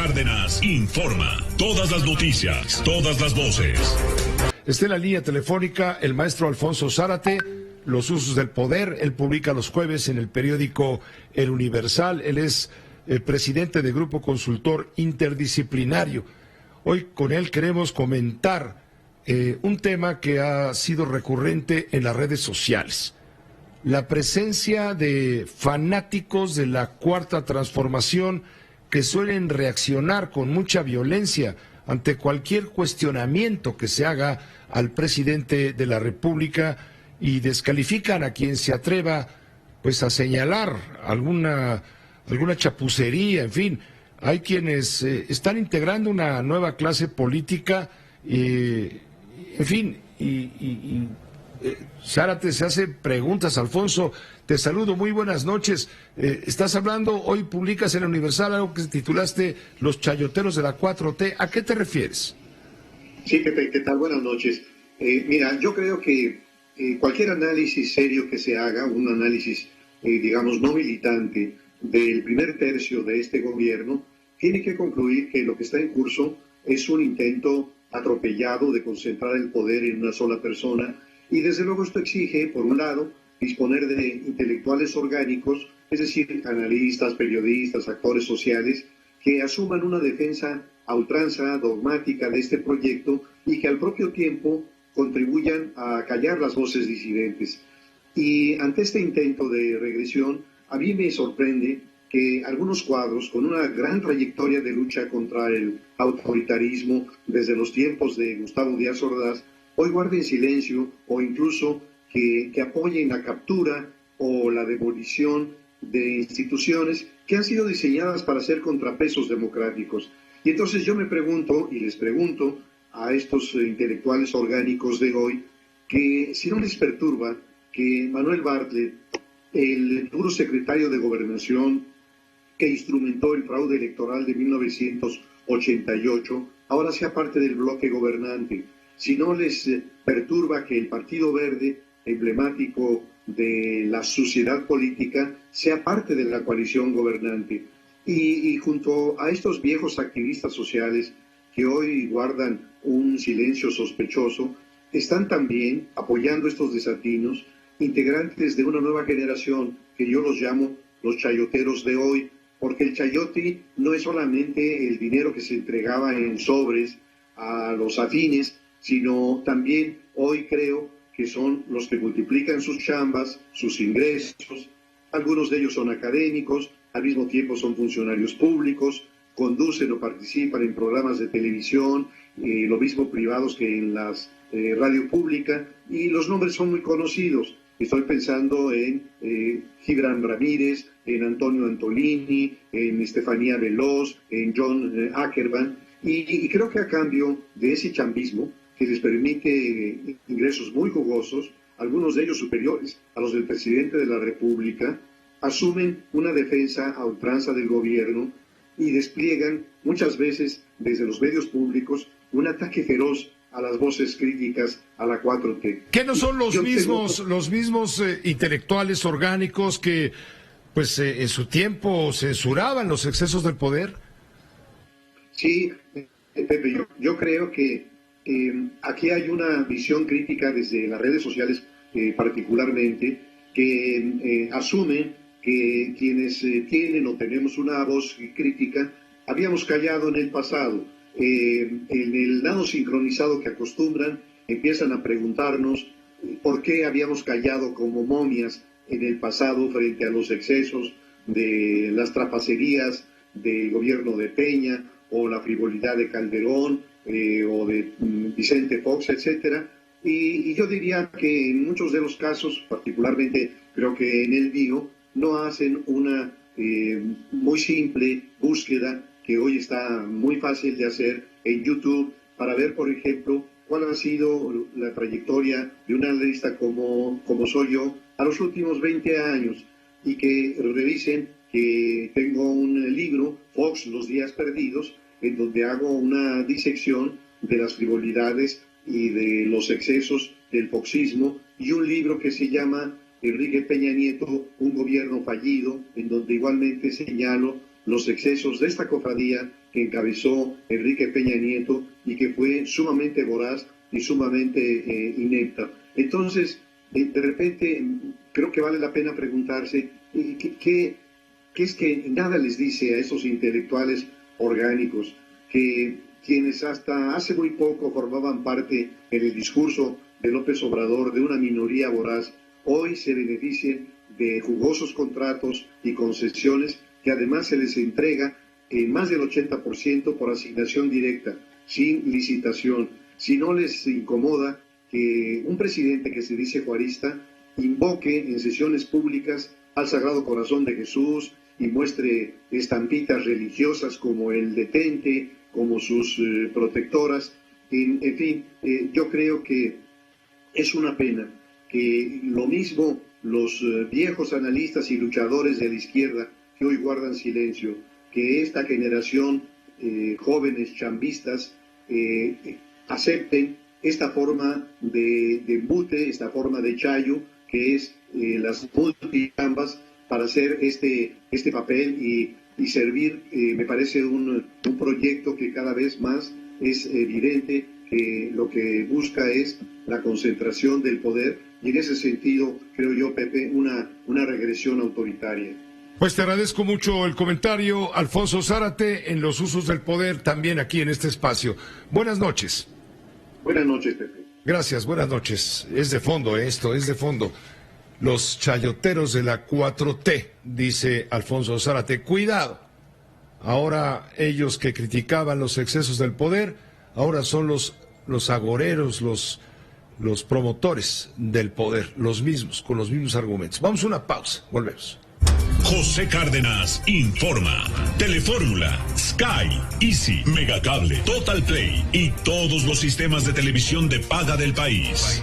Cárdenas informa. Todas las noticias, todas las voces. Está en la línea telefónica el maestro Alfonso Zárate. Los usos del poder, él publica los jueves en el periódico El Universal. Él es el presidente del Grupo Consultor Interdisciplinario. Hoy con él queremos comentar un tema que ha sido recurrente en las redes sociales. La presencia de fanáticos de la Cuarta Transformación que suelen reaccionar con mucha violencia ante cualquier cuestionamiento que se haga al presidente de la República y descalifican a quien se atreva pues a señalar alguna chapucería, en fin. Hay quienes están integrando una nueva clase política, en fin, Zárate se hace preguntas. Alfonso, te saludo, muy buenas noches. Estás hablando, hoy publicas en el Universal algo que titulaste Los chayoteros de la 4T. ¿A qué te refieres? Sí, Pepe, ¿qué tal? Buenas noches. Mira, yo creo que cualquier análisis serio que se haga, un análisis, digamos, no militante del primer tercio de este gobierno, tiene que concluir que lo que está en curso es un intento atropellado de concentrar el poder en una sola persona. Y desde luego esto exige, por un lado, disponer de intelectuales orgánicos, es decir, analistas, periodistas, actores sociales, que asuman una defensa a ultranza, dogmática de este proyecto y que al propio tiempo contribuyan a callar las voces disidentes. Y ante este intento de regresión, a mí me sorprende que algunos cuadros con una gran trayectoria de lucha contra el autoritarismo desde los tiempos de Gustavo Díaz Ordaz hoy guarden silencio o incluso que apoyen la captura o la demolición de instituciones que han sido diseñadas para ser contrapesos democráticos. Y entonces yo me pregunto y les pregunto a estos intelectuales orgánicos de hoy que si no les perturba que Manuel Bartlett, el duro secretario de Gobernación que instrumentó el fraude electoral de 1988, ahora sea parte del bloque gobernante. Si no les perturba que el Partido Verde, emblemático de la suciedad política, sea parte de la coalición gobernante. Y junto a estos viejos activistas sociales que hoy guardan un silencio sospechoso, están también apoyando estos desatinos integrantes de una nueva generación que yo los llamo los chayoteros de hoy, porque el chayote no es solamente el dinero que se entregaba en sobres a los afines, sino también hoy creo que son los que multiplican sus chambas, sus ingresos. Algunos de ellos son académicos, al mismo tiempo son funcionarios públicos, conducen o participan en programas de televisión, lo mismo privados que en las radio pública, y los nombres son muy conocidos. Estoy pensando en Gibran Ramírez, en Antonio Antolini, en Estefanía Veloz, en John Ackerman, y creo que a cambio de ese chambismo, que les permite ingresos muy jugosos, algunos de ellos superiores a los del presidente de la República, asumen una defensa a ultranza del gobierno y despliegan muchas veces desde los medios públicos un ataque feroz a las voces críticas a la 4T. ¿Qué no son los mismos intelectuales orgánicos que pues en su tiempo censuraban los excesos del poder? Sí, Pepe, yo creo que aquí hay una visión crítica desde las redes sociales particularmente, que asumen que quienes tienen o tenemos una voz crítica habíamos callado en el pasado. En el nado sincronizado que acostumbran, empiezan a preguntarnos por qué habíamos callado como momias en el pasado frente a los excesos de las trapacerías del gobierno de Peña o la frivolidad de Calderón o de Vicente Fox, etcétera. Y yo diría que en muchos de los casos, particularmente creo que en el mío, no hacen una muy simple búsqueda que hoy está muy fácil de hacer en YouTube para ver, por ejemplo, cuál ha sido la trayectoria de un analista como soy yo a los últimos 20 años y que revisen que tengo un libro, Fox, Los Días Perdidos, en donde hago una disección de las frivolidades y de los excesos del foxismo, y un libro que se llama Enrique Peña Nieto, un gobierno fallido, en donde igualmente señalo los excesos de esta cofradía que encabezó Enrique Peña Nieto y que fue sumamente voraz y sumamente inepta. Entonces, de repente, creo que vale la pena preguntarse qué es que nada les dice a esos intelectuales orgánicos que quienes hasta hace muy poco formaban parte en el discurso de López Obrador de una minoría voraz, hoy se beneficien de jugosos contratos y concesiones que además se les entrega en más del 80% por asignación directa, sin licitación. Si no les incomoda que un presidente que se dice juarista invoque en sesiones públicas al Sagrado Corazón de Jesús y muestre estampitas religiosas como el detente, como sus protectoras, en fin, yo creo que es una pena que lo mismo los viejos analistas y luchadores de la izquierda que hoy guardan silencio, que esta generación jóvenes chambistas acepten esta forma de embute, esta forma de chayo, que es las multichambas para hacer este papel y servir, me parece un proyecto que cada vez más es evidente que lo que busca es la concentración del poder y en ese sentido, creo yo, Pepe, una regresión autoritaria. Pues te agradezco mucho el comentario, Alfonso Zárate, en los usos del poder, también aquí en este espacio. Buenas noches. Buenas noches, Pepe. Gracias, buenas noches. Es de fondo esto, es de fondo. Los chayoteros de la 4T, dice Alfonso Zárate. Cuidado. Ahora ellos que criticaban los excesos del poder, ahora son los agoreros, los promotores del poder, los mismos, con los mismos argumentos. Vamos a una pausa, volvemos. José Cárdenas informa. Telefórmula, Sky, Easy, Megacable, Total Play y todos los sistemas de televisión de paga del país.